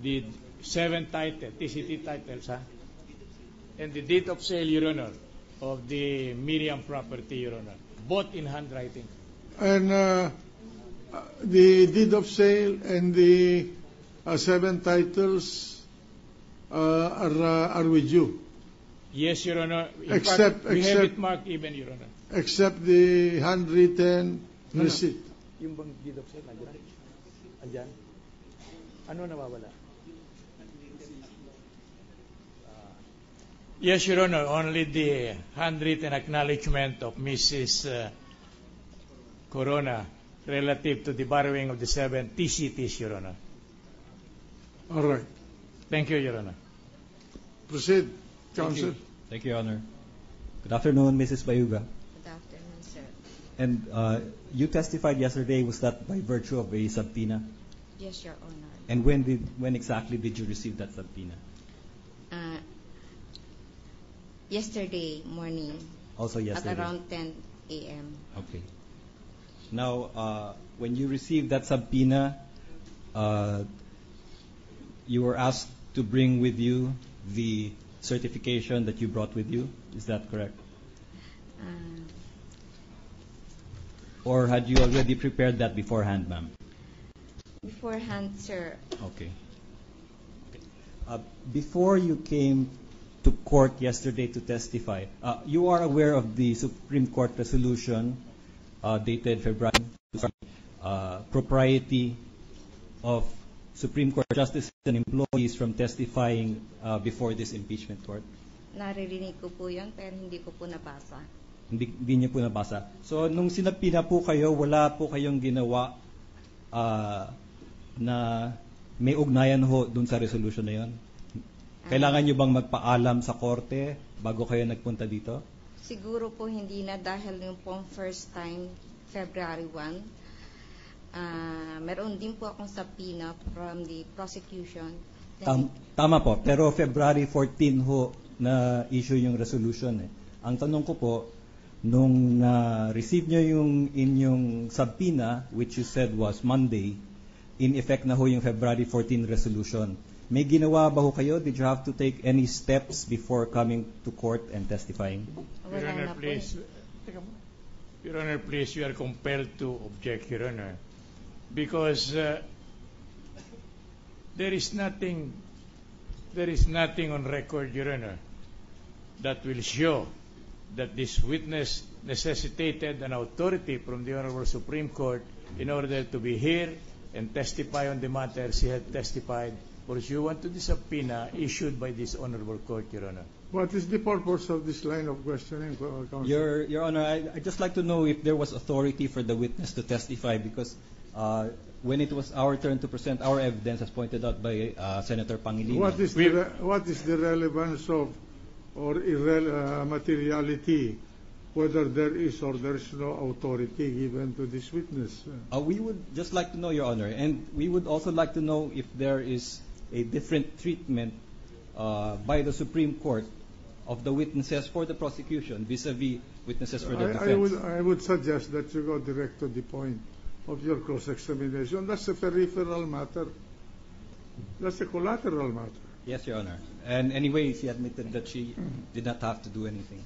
the 7 title, TCT titles, and the deed of sale, Your Honor, of the Miriam property, Your Honor, both in handwriting. And the deed of sale and the 7 titles are with you. Yes, Your Honor. In Except- fact, we have except- it marked even, Your Honor. Except the handwritten receipt. Yung bang deed of sale, nandiyan? Andyan? Ano nawawala? Yes, Your Honor, only the handwritten acknowledgement of Mrs. Corona relative to the borrowing of the 7 TCTs, Your Honor. All right. Thank you, Your Honor. Proceed, Counsel. Thank you, Your Honor. Good afternoon, Mrs. Bayuga. Good afternoon, sir. And you testified yesterday, was that by virtue of a subpoena? Yes, Your Honor. And when exactly did you receive that subpoena? Yesterday morning Also yesterday. at around 10 a.m. Okay. Now, when you received that subpoena, you were asked to bring with you the certification that you brought with you. Is that correct? Or had you already prepared that beforehand, ma'am? Beforehand, sir. Okay. Before you came to court yesterday to testify, you are aware of the Supreme Court resolution dated February, propriety of Supreme Court justices and employees from testifying before this impeachment court? Naririnig ko po yun, pero hindi ko po nabasa. Hindi niyo po nabasa. So, nung sinapina po kayo, wala po kayong ginawa na may ugnayan ho dun sa resolution na yun? Kailangan nyo bang magpaalam sa korte bago kayo nagpunta dito? Siguro po hindi na dahil yung pong first time, February 1. Meron din po akong subpoena from the prosecution. Tama po, pero February 14 ho na issue yung resolution. Ang tanong ko po, nung na-receive nyo yung inyong subpoena, which you said was Monday, in effect na ho yung February 14 resolution. May ginawa ba ho kayo? Did you have to take any steps before coming to court and testifying? Your Honor, please. Your Honor, please, you are compelled to object, Your Honor. Because there is nothing on record, Your Honor, that will show that this witness necessitated an authority from the Honorable Supreme Court in order to be here and testify on the matter she had testified pursuant to the subpoena issued by this Honorable Court, Your Honor. What is the purpose of this line of questioning, Counsel? Your Honor, I'd just like to know if there was authority for the witness to testify, because when it was our turn to present our evidence, as pointed out by Senator Pangilinan. What is the relevance of or materiality, whether there is or there is no authority given to this witness? We would just like to know, Your Honor, and we would also like to know if there is a different treatment by the Supreme Court of the witnesses for the prosecution vis-a-vis witnesses for the defense. I would suggest that you go direct to the point of your cross-examination. That's a peripheral matter. That's a collateral matter. Yes, Your Honor. And anyway, she admitted that she did not have to do anything.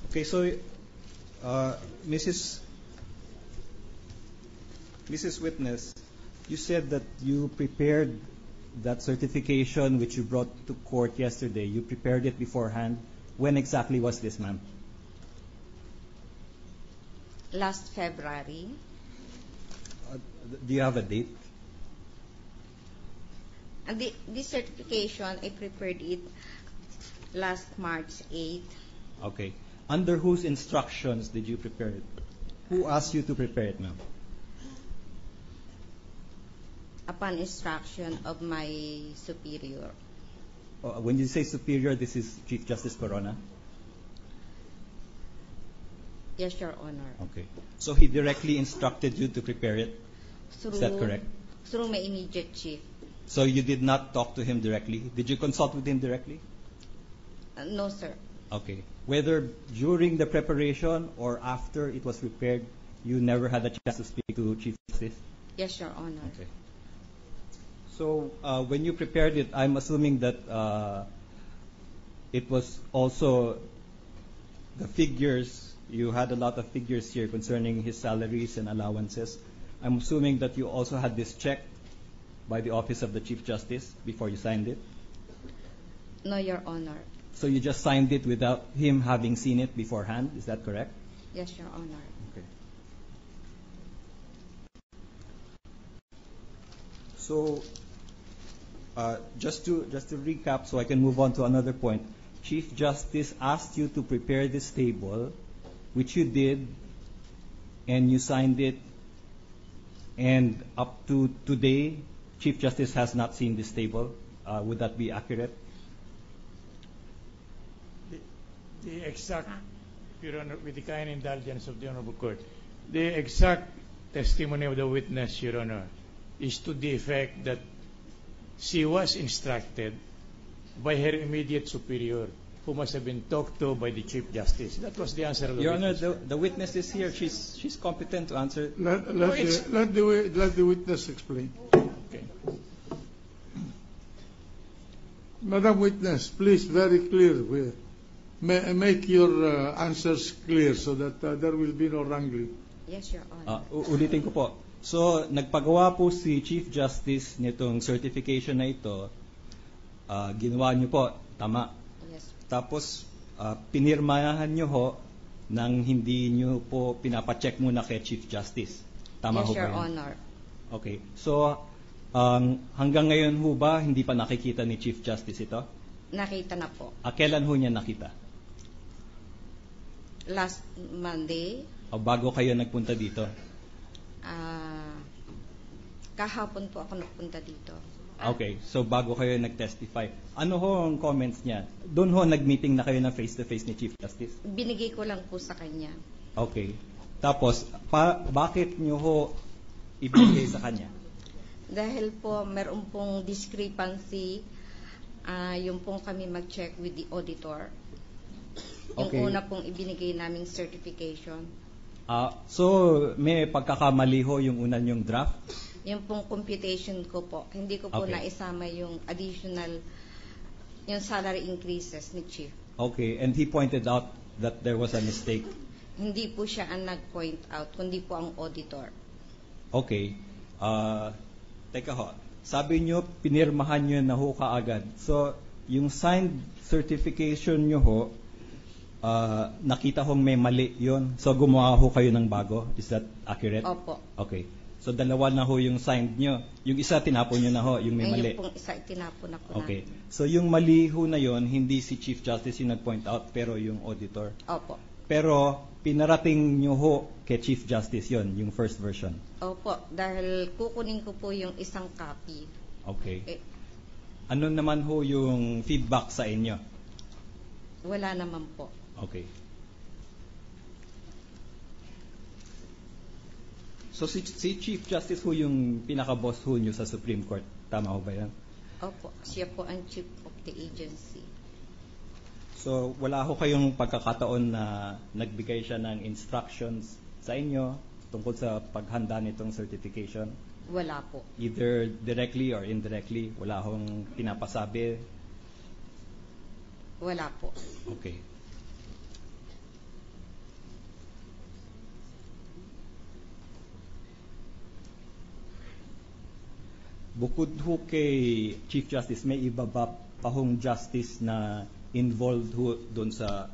Okay, so Mrs. Witness, you said that you prepared that certification which you brought to court yesterday. You prepared it beforehand. When exactly was this, ma'am? Last February. Do you have a date? And this certification, I prepared it last March 8. Okay. Under whose instructions did you prepare it? Who asked you to prepare it, ma'am? Upon instruction of my superior. When you say superior, this is Chief Justice Corona? Yes, Your Honor. Okay. So he directly instructed you to prepare it? Is that correct? Through my immediate chief. So you did not talk to him directly? Did you consult with him directly? No, sir. Okay. Whether during the preparation or after it was prepared, you never had a chance to speak to Chief Justice? Yes, Your Honor. Okay. So when you prepared it, I'm assuming that it was also the figures, you had a lot of figures here concerning his salaries and allowances. I'm assuming that you also had this checked by the Office of the Chief Justice before you signed it? No, Your Honor. So you just signed it without him having seen it beforehand, is that correct? Yes, Your Honor. Okay. So just to recap so I can move on to another point, Chief Justice asked you to prepare this table, which you did, and you signed it, and up to today, Chief Justice has not seen this table. Would that be accurate? The exact, Your Honor, with the kind indulgence of the Honorable Court, the exact testimony of the witness, Your Honor, is to the effect that she was instructed by her immediate superior, who must have been talked to by the Chief Justice. That was the answer of the Your Honor, witness. the witness is here. She's competent to answer. Let the witness explain. Okay. Madam Witness, please, very clear. Make your answers clear so that there will be no wrangling. Yes, Your Honor. Ulitin ko po. So, nagpagawa po si Chief Justice nitong certification na ito. Ginawa niyo po, tama. Yes. Tapos, pinirmahan niyo ho nang hindi niyo po pinapacheck muna kay Chief Justice. Tama Yes, ho ba Your yun? Honor. Okay. So, hanggang ngayon ho ba hindi pa nakikita ni Chief Justice ito? Nakita na po. Kailan ho niya nakita? Last Monday, O bago kayo nagpunta dito? kahapon po ako nagpunta dito. Okay, so bago kayo nag-testify, ano ho ang comments niya? Doon ho nag-meeting na kayo na face-to-face ni Chief Justice? Binigay ko lang po sa kanya. Okay. Tapos, bakit nyo ho ibigay sa kanya? Dahil po meron pong discrepancy, yung pong kami mag-check with the auditor. Yung Okay. una pong ibinigay naming certification. So, may pagkakamali ho yung una yung draft? Yung pong computation ko po, hindi ko po Okay. naisama yung additional, yung salary increases ni Chief. Okay, and he pointed out that there was a mistake. Hindi po siya ang nag-point out, kundi po ang auditor. Okay. Teka ho, sabi nyo, pinirmahan nyo na ho kaagad. So, yung signed certification nyo ho, nakita hong may mali yon. So, gumawa ho kayo ng bago. Is that accurate? Opo. Okay. So, dalawa na ho yung signed nyo. Yung isa, tinapon nyo na ho, yung may mali. Yung pong isa, itinapon na po Okay. So, yung mali ho na yon, hindi si Chief Justice yung nag-point out, pero yung auditor. Opo. Pero, pinarating nyo ho kay Chief Justice yon, yung first version. Opo, dahil kukunin ko po yung isang copy. Okay. Eh, Ano naman ho yung feedback sa inyo? wala naman po. Okay. So si Chief Justice ho yung pinaka-boss ho nyo sa Supreme Court. Tama ho ba yan? Opo, siya po ang chief of the agency. So wala ho kayong pagkakataon na nagbigay siya ng instructions sa inyo tungkol sa paghanda nitong certification? Wala po. Either directly or indirectly? Wala hong pinapasabi? Wala po. Okay. Bukod ho kay Chief Justice, may iba ba pa hong justice na involved ho doon sa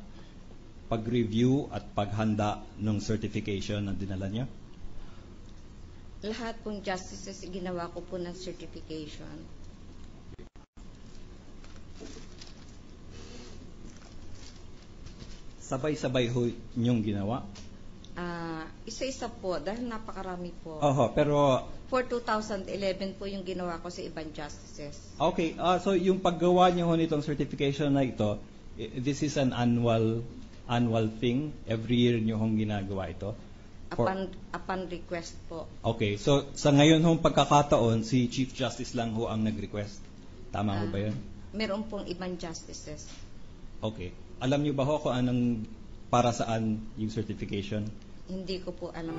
pag-review at paghanda ng certification na dinala niyo? Lahat pong justices, ginawa ko po ng certification. Sabay-sabay ho niyong ginawa? Isa-isa po, dahil napakarami po. Oho, pero For 2011 po yung ginawa ko sa ibang justices. okay, so yung paggawa niyo ho nitong certification na ito, this is an annual thing? Every year niyo hong ginagawa ito? Upon request po. Okay, so sa ngayon hong pagkakataon, si Chief Justice lang ho ang nag-request. Tama ho ba yun? Meron pong ibang justices. Okay. Alam niyo ba ho kung anong para saan yung certification? Hindi ko po alam.